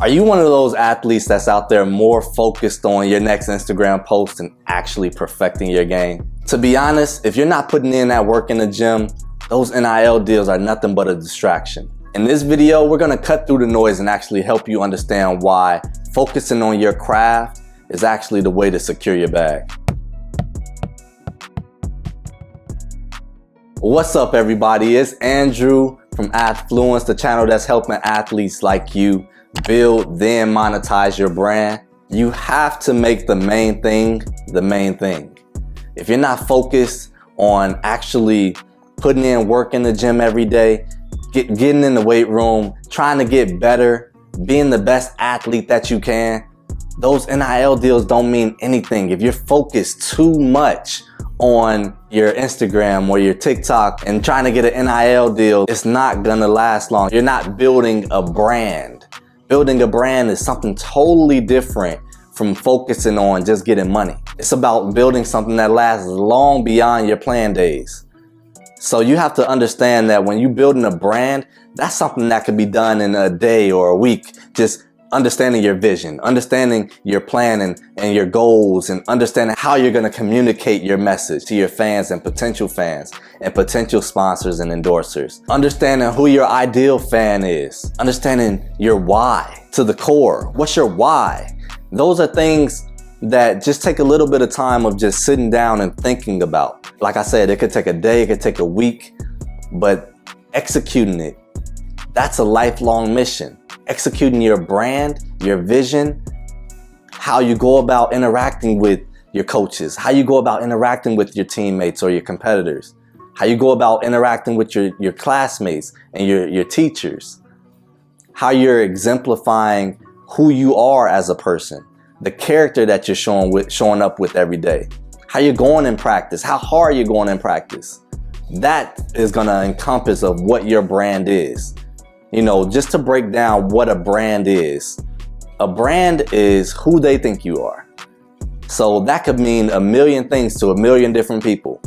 Are you one of those athletes that's out there more focused on your next Instagram post and actually perfecting your game? To be honest, if you're not putting in that work in the gym, those NIL deals are nothing but a distraction. In this video, we're gonna cut through the noise and actually help you understand why focusing on your craft is actually the way to secure your bag. What's up, everybody? It's Andrew from Adfluence, the channel that's helping athletes like you build, then monetize your brand. You have to make the main thing the main thing. If you're not focused on actually putting in work in the gym every day, getting in the weight room, trying to get better, being the best athlete that you can, those NIL deals don't mean anything. If you're focused too much on your Instagram or your TikTok and trying to get an NIL deal, it's not gonna last long. You're not building a brand. Building a brand is something totally different from focusing on just getting money. It's about building something that lasts long beyond your plan days. So you have to understand that when you're building a brand, that's something that could be done in a day or a week. Just understanding your vision, understanding your plan and your goals, and understanding how you're gonna communicate your message to your fans and potential sponsors and endorsers. Understanding who your ideal fan is. Understanding your why to the core. What's your why? Those are things that just take a little bit of time of just sitting down and thinking about. Like I said, it could take a day, it could take a week, but executing it, that's a lifelong mission. Executing your brand, your vision, how you go about interacting with your coaches, how you go about interacting with your teammates or your competitors, how you go about interacting with your classmates and your teachers, how you're exemplifying who you are as a person, the character that you're showing up with every day, how you're going in practice, how hard you're going in practice. That is gonna encompass of what your brand is. You know, just to break down what a brand is. A brand is who they think you are. So that could mean a million things to a million different people.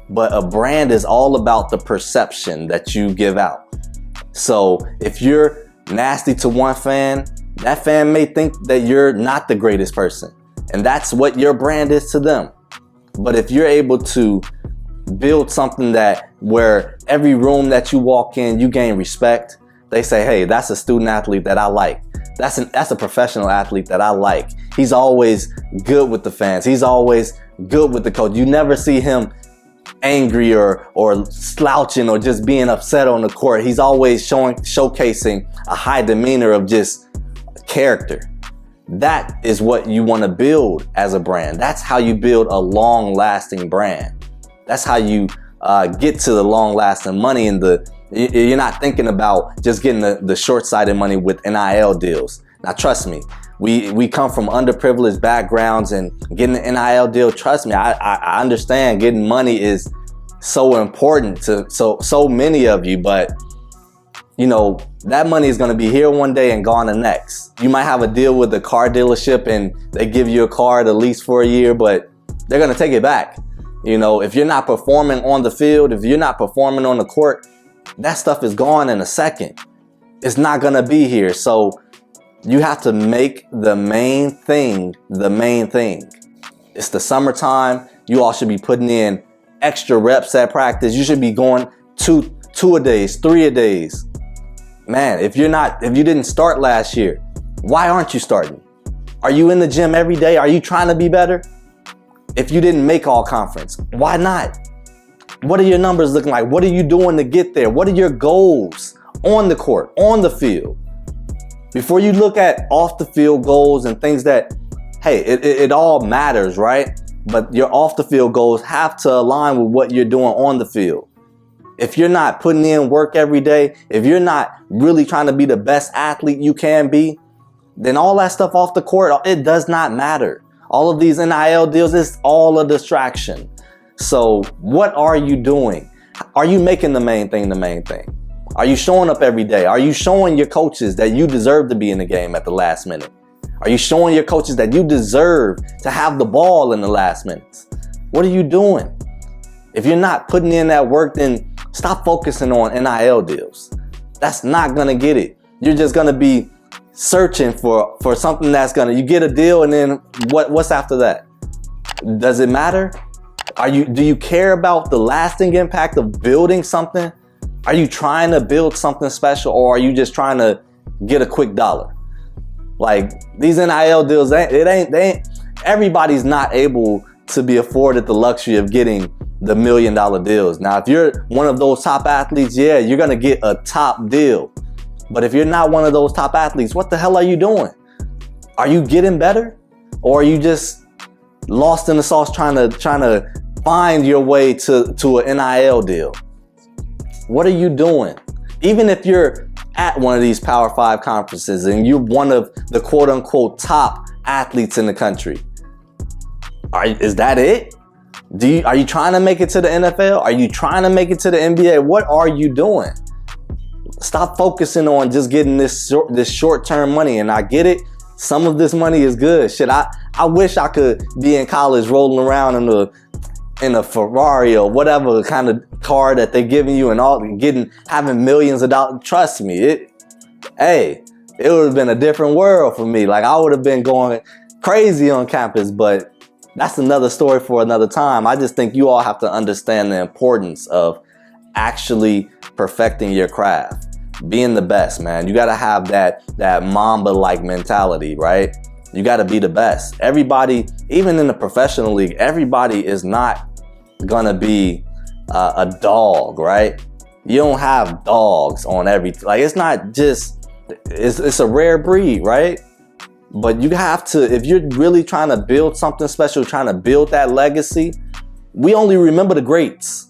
But a brand is all about the perception that you give out. So if you're nasty to one fan, that fan may think that you're not the greatest person. And that's what your brand is to them. But if you're able to build something that where every room that you walk in, you gain respect, they say, hey, that's a student athlete that I like. That's a professional athlete that I like. He's always good with the fans. He's always good with the coach. You never see him angry or slouching or just being upset on the court. He's always showcasing a high demeanor of just character. That is what you want to build as a brand. That's how you build a long-lasting brand. That's how you get to the long-lasting money. And you're not thinking about just getting the short-sighted money with NIL deals. Now, trust me, we come from underprivileged backgrounds, and getting an NIL deal, trust me, I understand getting money is so important to so many of you, but you know, that money is gonna be here one day and gone the next. You might have a deal with the car dealership and they give you a car to lease for a year, but they're gonna take it back. You know, if you're not performing on the field, if you're not performing on the court, that stuff is gone in a second. It's not gonna be here. So you have to make the main thing the main thing. It's the summertime. You all should be putting in extra reps at practice. You should be going two a days, 3 a days. Man, if you didn't start last year, why aren't you starting? Are you in the gym every day? Are you trying to be better? If you didn't make all conference, why not? What are your numbers looking like? What are you doing to get there? What are your goals on the court, on the field? Before you look at off the field goals and things that, hey, it all matters, right? But your off the field goals have to align with what you're doing on the field. If you're not putting in work every day, if you're not really trying to be the best athlete you can be, then all that stuff off the court, it does not matter. All of these NIL deals, it's all a distraction. So what are you doing? Are you making the main thing the main thing? Are you showing up every day? Are you showing your coaches that you deserve to be in the game at the last minute? Are you showing your coaches that you deserve to have the ball in the last minutes? What are you doing? If you're not putting in that work, then stop focusing on NIL deals. That's not gonna get it. You're just gonna be searching for something that's gonna, you get a deal and then what's after that? Does it matter? Do you care about the lasting impact of building something? Are you trying to build something special, or are you just trying to get a quick dollar? Like these NIL deals, everybody's not able to be afforded the luxury of getting the $1 million deals. Now, if you're one of those top athletes, yeah, you're gonna get a top deal. But if you're not one of those top athletes, what the hell are you doing? Are you getting better? Or are you just lost in the sauce trying to find your way to an NIL deal? What are you doing? Even if you're at one of these Power 5 conferences and you're one of the quote unquote top athletes in the country, is that it? Are you trying to make it to the NFL? Are you trying to make it to the NBA? What are you doing? Stop focusing on just getting this short-term money. And I get it. Some of this money is good. Shit, I wish I could be in college rolling around in a Ferrari or whatever kind of car that they're giving you and having millions of dollars. Trust me, it would have been a different world for me. Like I would have been going crazy on campus, but that's another story for another time. I just think you all have to understand the importance of actually perfecting your craft, being the best, man. You got to have that Mamba-like mentality, right? You got to be the best. Everybody, even in the professional league, everybody is not gonna be a dog, right? You don't have dogs on like it's not just, it's a rare breed, right? But you have to, if you're really trying to build something special, trying to build that legacy, we only remember the greats.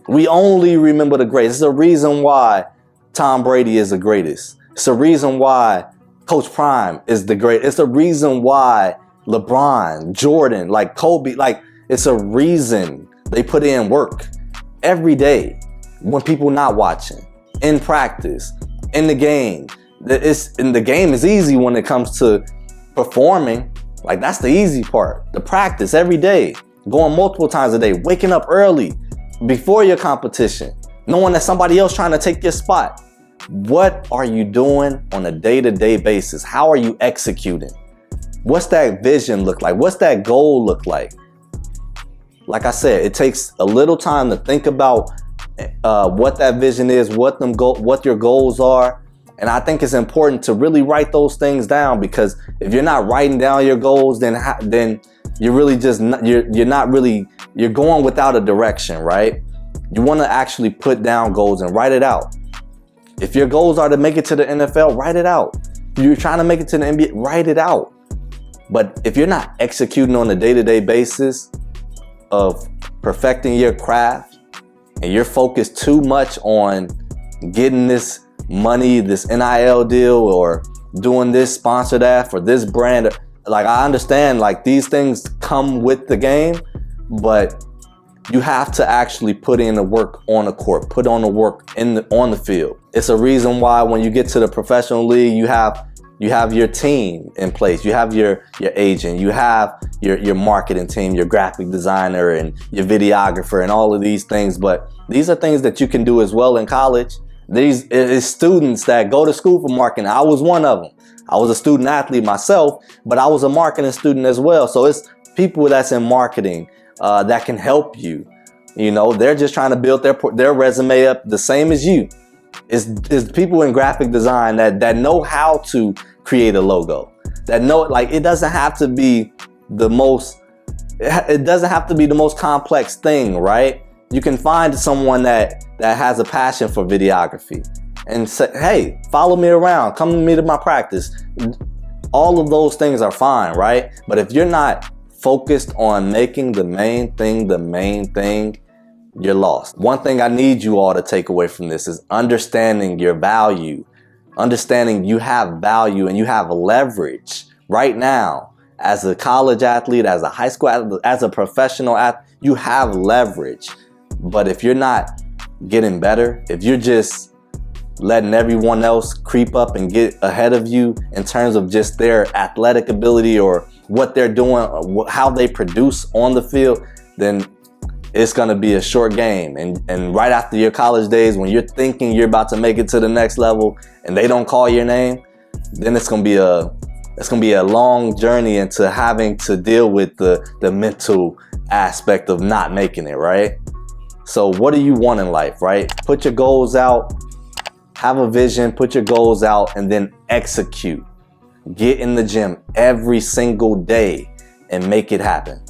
We only remember the greats. It's the reason why Tom Brady is the greatest. It's the reason why Coach Prime is the greatest. It's the reason why LeBron, Jordan, like Kobe, like it's a reason they put in work every day when people not watching, in practice, in the game. The game is easy when it comes to performing. Like that's the easy part. The practice every day, going multiple times a day, waking up early before your competition, knowing that somebody else trying to take your spot. What are you doing on a day-to-day basis? How are you executing? What's that vision look like? What's that goal look like? Like I said, it takes a little time to think about what that vision is, what your goals are. And I think it's important to really write those things down, because if you're not writing down your goals, then you're really just you're going without a direction, right? You want to actually put down goals and write it out. If your goals are to make it to the NFL, write it out. If you're trying to make it to the NBA, write it out. But if you're not executing on a day-to-day basis of perfecting your craft, and you're focused too much on getting this money, this NIL deal, or doing this, sponsor that for this brand, like I understand, like these things come with the game, but you have to actually put in the work on the court, put on the work on the field. It's a reason why when you get to the professional league, you have your team in place, you have your agent, you have your marketing team, your graphic designer and your videographer and all of these things. But these are things that you can do as well in college. These is students that go to school for marketing. I was one of them. I was a student athlete myself, but I was a marketing student as well. So it's people that's in marketing that can help you. You know, they're just trying to build their resume up the same as you. It's people in graphic design that know how to create a logo, that know, like, it doesn't have to be the most complex thing, right? You can find someone that has a passion for videography and say, hey, follow me around, come to me to my practice. All of those things are fine, right? But if you're not focused on making the main thing, you're lost. One thing I need you all to take away from this is understanding your value, understanding you have value and you have leverage right now. As a college athlete, as a high school athlete, as a professional athlete, you have leverage. But if you're not getting better, if you're just letting everyone else creep up and get ahead of you in terms of just their athletic ability or what they're doing, or how they produce on the field, then it's going to be a short game. And right after your college days, when you're thinking you're about to make it to the next level and they don't call your name, then it's gonna be a long journey into having to deal with the mental aspect of not making it, right? So what do you want in life, right? Put your goals out, have a vision, put your goals out, and then execute. Get in the gym every single day and make it happen.